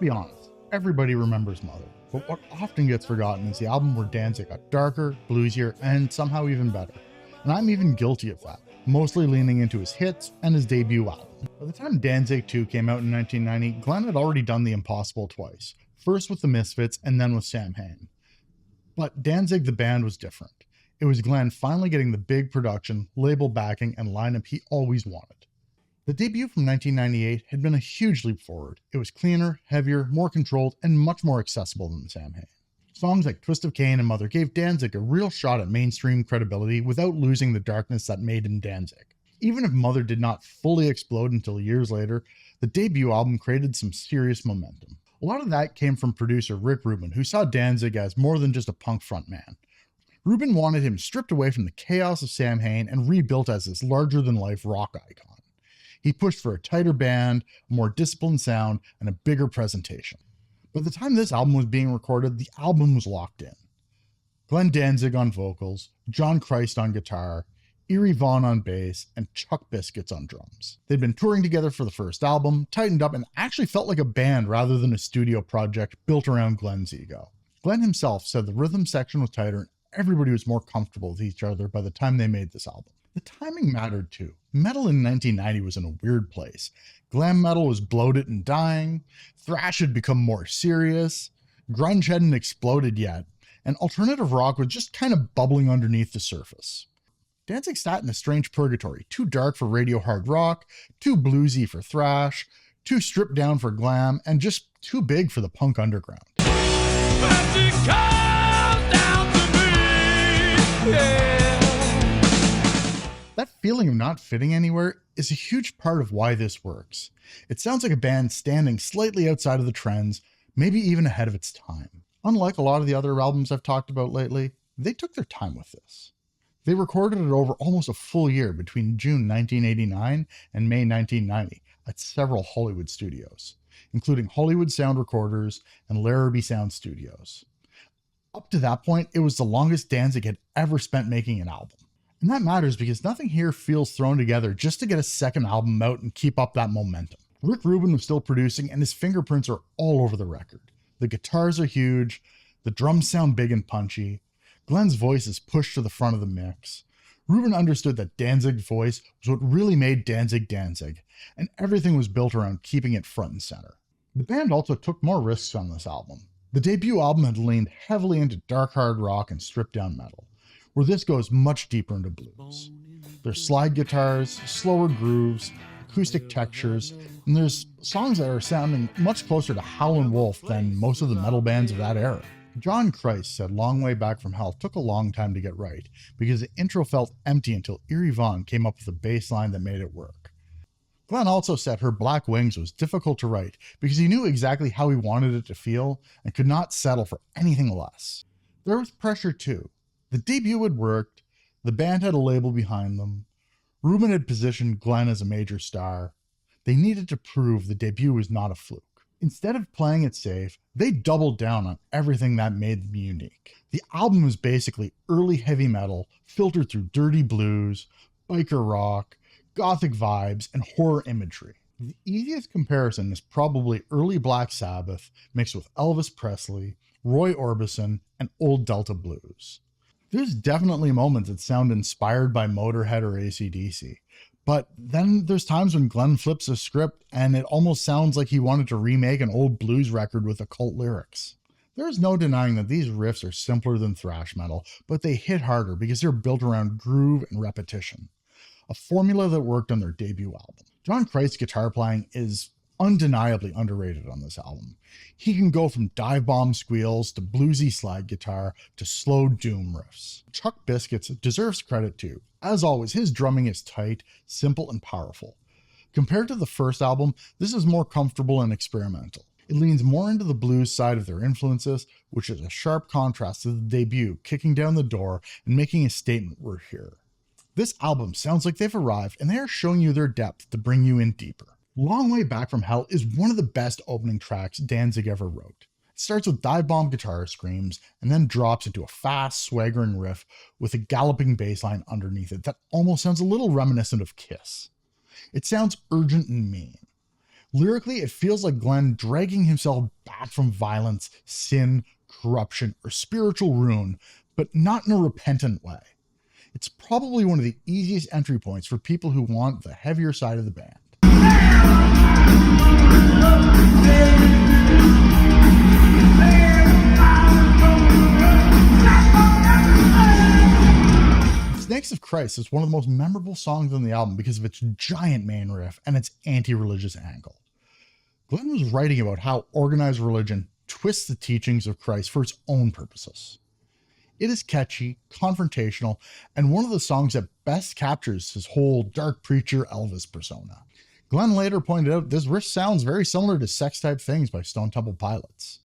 be honest, everybody remembers Mother, but what often gets forgotten is the album where Danzig got darker, bluesier, and somehow even better. And I'm even guilty of that, mostly leaning into his hits and his debut album. By the time Danzig 2 came out in 1990, Glenn had already done the impossible twice, first with the Misfits and then with Sam Hain. But Danzig the band was different. It was Glenn finally getting the big production, label backing, and lineup he always wanted. The debut from 1998 had been a huge leap forward. It was cleaner, heavier, more controlled, and much more accessible than Sam Hain. Songs like Twist of Cain and Mother gave Danzig a real shot at mainstream credibility without losing the darkness that made him Danzig. Even if Mother did not fully explode until years later, the debut album created some serious momentum. A lot of that came from producer Rick Rubin, who saw Danzig as more than just a punk frontman. Rubin wanted him stripped away from the chaos of Sam Hain and rebuilt as this larger-than-life rock icon. He pushed for a tighter band, a more disciplined sound, and a bigger presentation. By the time this album was being recorded, the album was locked in. Glenn Danzig on vocals, John Christ on guitar, Eerie Von on bass, and Chuck Biscuits on drums. They'd been touring together for the first album, tightened up, and actually felt like a band rather than a studio project built around Glenn's ego. Glenn himself said the rhythm section was tighter and everybody was more comfortable with each other by the time they made this album. The timing mattered too. Metal in 1990 was in a weird place. Glam metal was bloated and dying, thrash had become more serious, grunge hadn't exploded yet, and alternative rock was just kind of bubbling underneath the surface. Danzig sat in a strange purgatory, too dark for radio hard rock, too bluesy for thrash, too stripped down for glam, and just too big for the punk underground. That feeling of not fitting anywhere is a huge part of why this works. It sounds like a band standing slightly outside of the trends, maybe even ahead of its time. Unlike a lot of the other albums I've talked about lately, they took their time with this. They recorded it over almost a full year between June 1989 and May 1990 at several Hollywood studios, including Hollywood Sound Recorders and Larrabee Sound Studios. Up to that point, it was the longest Danzig had ever spent making an album. And that matters because nothing here feels thrown together just to get a second album out and keep up that momentum. Rick Rubin was still producing and his fingerprints are all over the record. The guitars are huge, the drums sound big and punchy, Glenn's voice is pushed to the front of the mix. Rubin understood that Danzig's voice was what really made Danzig Danzig, and everything was built around keeping it front and center. The band also took more risks on this album. The debut album had leaned heavily into dark hard rock and stripped down metal, where this goes much deeper into blues. There's slide guitars, slower grooves, acoustic textures, and there's songs that are sounding much closer to Howlin' Wolf than most of the metal bands of that era. John Christ said Long Way Back From Hell took a long time to get right because the intro felt empty until Eerie Von came up with a bass line that made it work. Glenn also said Her Black Wings was difficult to write because he knew exactly how he wanted it to feel and could not settle for anything less. There was pressure too. The debut had worked, the band had a label behind them, Rubin had positioned Glenn as a major star. They needed to prove the debut was not a fluke. Instead of playing it safe, they doubled down on everything that made them unique. The album was basically early heavy metal filtered through dirty blues, biker rock, gothic vibes, and horror imagery. The easiest comparison is probably early Black Sabbath mixed with Elvis Presley, Roy Orbison, and old Delta blues. There's definitely moments that sound inspired by Motorhead or AC/DC, but then there's times when Glenn flips a script and it almost sounds like he wanted to remake an old blues record with occult lyrics. There's no denying that these riffs are simpler than thrash metal, but they hit harder because they're built around groove and repetition, a formula that worked on their debut album. John Christ's guitar playing is undeniably underrated on this album. He can go from dive bomb squeals to bluesy slide guitar to slow doom riffs. Chuck Biscuits deserves credit too. As always, his drumming is tight, simple, and powerful. Compared to the first album, this is more comfortable and experimental. It leans more into the blues side of their influences, which is a sharp contrast to the debut, kicking down the door and making a statement we're here. This album sounds like they've arrived and they are showing you their depth to bring you in deeper. Long Way Back From Hell is one of the best opening tracks Danzig ever wrote. It starts with dive bomb guitar screams and then drops into a fast, swaggering riff with a galloping bass line underneath it that almost sounds a little reminiscent of Kiss. It sounds urgent and mean. Lyrically, it feels like Glenn dragging himself back from violence, sin, corruption, or spiritual ruin, but not in a repentant way. It's probably one of the easiest entry points for people who want the heavier side of the band. Snakes of Christ is one of the most memorable songs on the album because of its giant main riff and its anti-religious angle. Glenn was writing about how organized religion twists the teachings of Christ for its own purposes. It is catchy, confrontational, and one of the songs that best captures his whole dark preacher Elvis persona. Glenn later pointed out this riff sounds very similar to Sex Type Things by Stone Temple Pilots.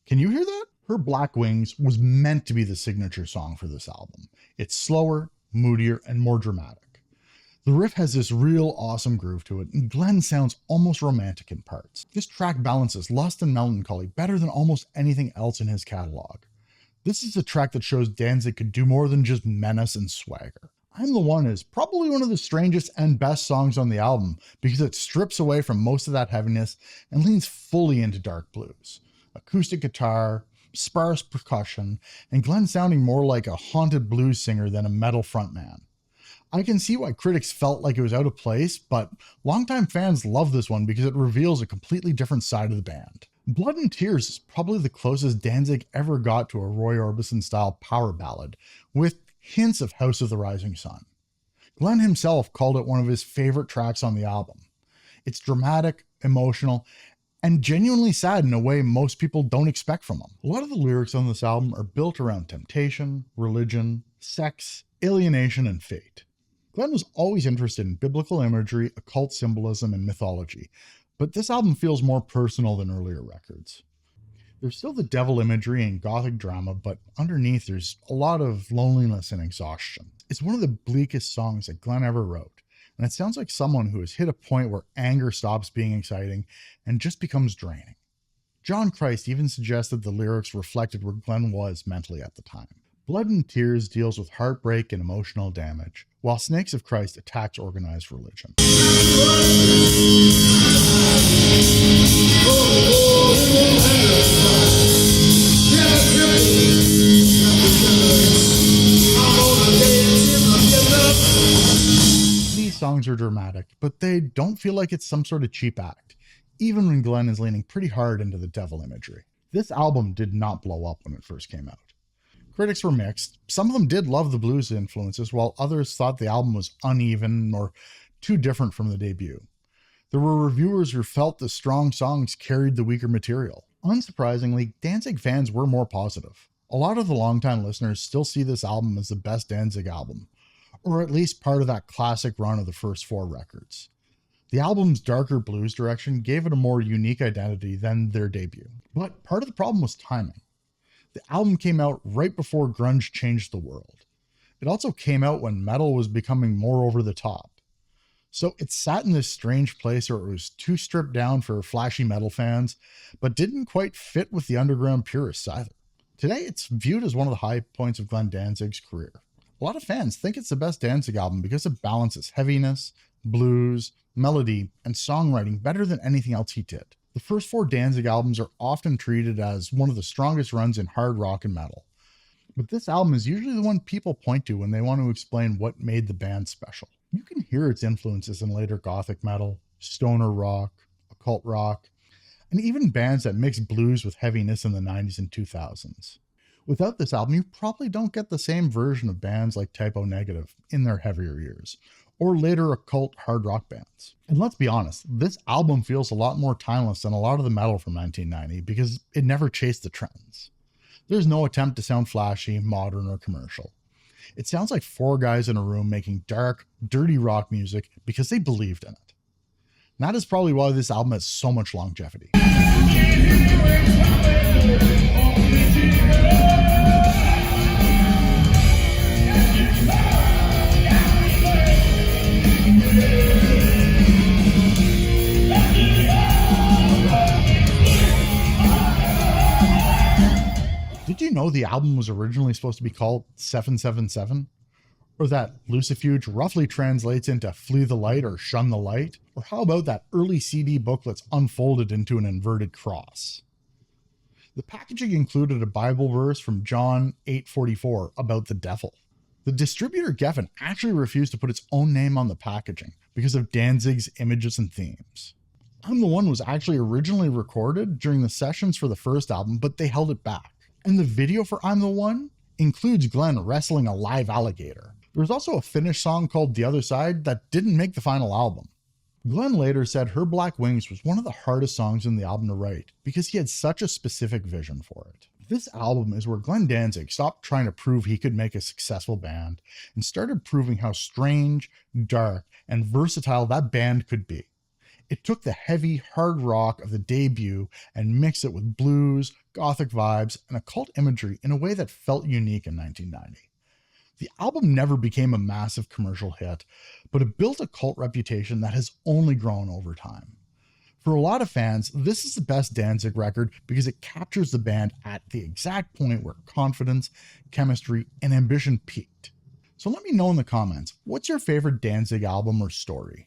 Can you hear that? Her Black Wings was meant to be the signature song for this album. It's slower, moodier, and more dramatic. The riff has this real awesome groove to it, and Glenn sounds almost romantic in parts. This track balances lust and melancholy better than almost anything else in his catalog. This is a track that shows Danzig could do more than just menace and swagger. I'm the One is probably one of the strangest and best songs on the album because it strips away from most of that heaviness and leans fully into dark blues. Acoustic guitar, sparse percussion, and Glenn sounding more like a haunted blues singer than a metal frontman. I can see why critics felt like it was out of place, but longtime fans love this one because it reveals a completely different side of the band. Blood and Tears is probably the closest Danzig ever got to a Roy Orbison-style power ballad, with hints of House of the Rising Sun. Glenn himself called it one of his favorite tracks on the album. It's dramatic, emotional, and genuinely sad in a way most people don't expect from him. A lot of the lyrics on this album are built around temptation, religion, sex, alienation, and fate. Glenn was always interested in biblical imagery, occult symbolism, and mythology, but this album feels more personal than earlier records. There's still the devil imagery and gothic drama, but underneath there's a lot of loneliness and exhaustion. It's one of the bleakest songs that Glenn ever wrote, and it sounds like someone who has hit a point where anger stops being exciting and just becomes draining. John Christ even suggested the lyrics reflected where Glenn was mentally at the time. Blood and Tears deals with heartbreak and emotional damage, while Snakes of Christ attacks organized religion. These songs are dramatic, but they don't feel like it's some sort of cheap act, even when Glenn is leaning pretty hard into the devil imagery. This album did not blow up when it first came out. Critics were mixed. Some of them did love the blues influences, while others thought the album was uneven or too different from the debut. There were reviewers who felt the strong songs carried the weaker material. Unsurprisingly, Danzig fans were more positive. A lot of the longtime listeners still see this album as the best Danzig album, or at least part of that classic run of the first 4 records. The album's darker blues direction gave it a more unique identity than their debut. But part of the problem was timing. The album came out right before grunge changed the world. It also came out when metal was becoming more over the top. So it sat in this strange place where it was too stripped down for flashy metal fans, but didn't quite fit with the underground purists either. Today, it's viewed as one of the high points of Glenn Danzig's career. A lot of fans think it's the best Danzig album because it balances heaviness, blues, melody, and songwriting better than anything else he did. The first 4 Danzig albums are often treated as one of the strongest runs in hard rock and metal. But this album is usually the one people point to when they want to explain what made the band special. You can hear its influences in later gothic metal, stoner rock, occult rock, and even bands that mix blues with heaviness in the 90s and 2000s. Without this album, you probably don't get the same version of bands like Typo Negative in their heavier years, or later occult hard rock bands. And let's be honest, this album feels a lot more timeless than a lot of the metal from 1990 because it never chased the trends. There's no attempt to sound flashy, modern, or commercial. It sounds like 4 guys in a room making dark, dirty rock music because they believed in it. And that is probably why this album has so much longevity. Did you know the album was originally supposed to be called 777? Or that Lucifuge roughly translates into flee the light or shun the light? Or how about that early CD booklets unfolded into an inverted cross? The packaging included a Bible verse from John 8:44 about the devil. The distributor Geffen actually refused to put its own name on the packaging because of Danzig's images and themes. I'm the One was actually originally recorded during the sessions for the first album, but they held it back. And the video for I'm the One includes Glenn wrestling a live alligator. There was also a finished song called The Other Side that didn't make the final album. Glenn later said Her Black Wings was one of the hardest songs in the album to write because he had such a specific vision for it. This album is where Glenn Danzig stopped trying to prove he could make a successful band and started proving how strange, dark, and versatile that band could be. It took the heavy, hard rock of the debut and mixed it with blues, gothic vibes, and occult imagery in a way that felt unique in 1990. The album never became a massive commercial hit, but it built a cult reputation that has only grown over time. For a lot of fans, this is the best Danzig record because it captures the band at the exact point where confidence, chemistry, and ambition peaked. So let me know in the comments, what's your favorite Danzig album or story?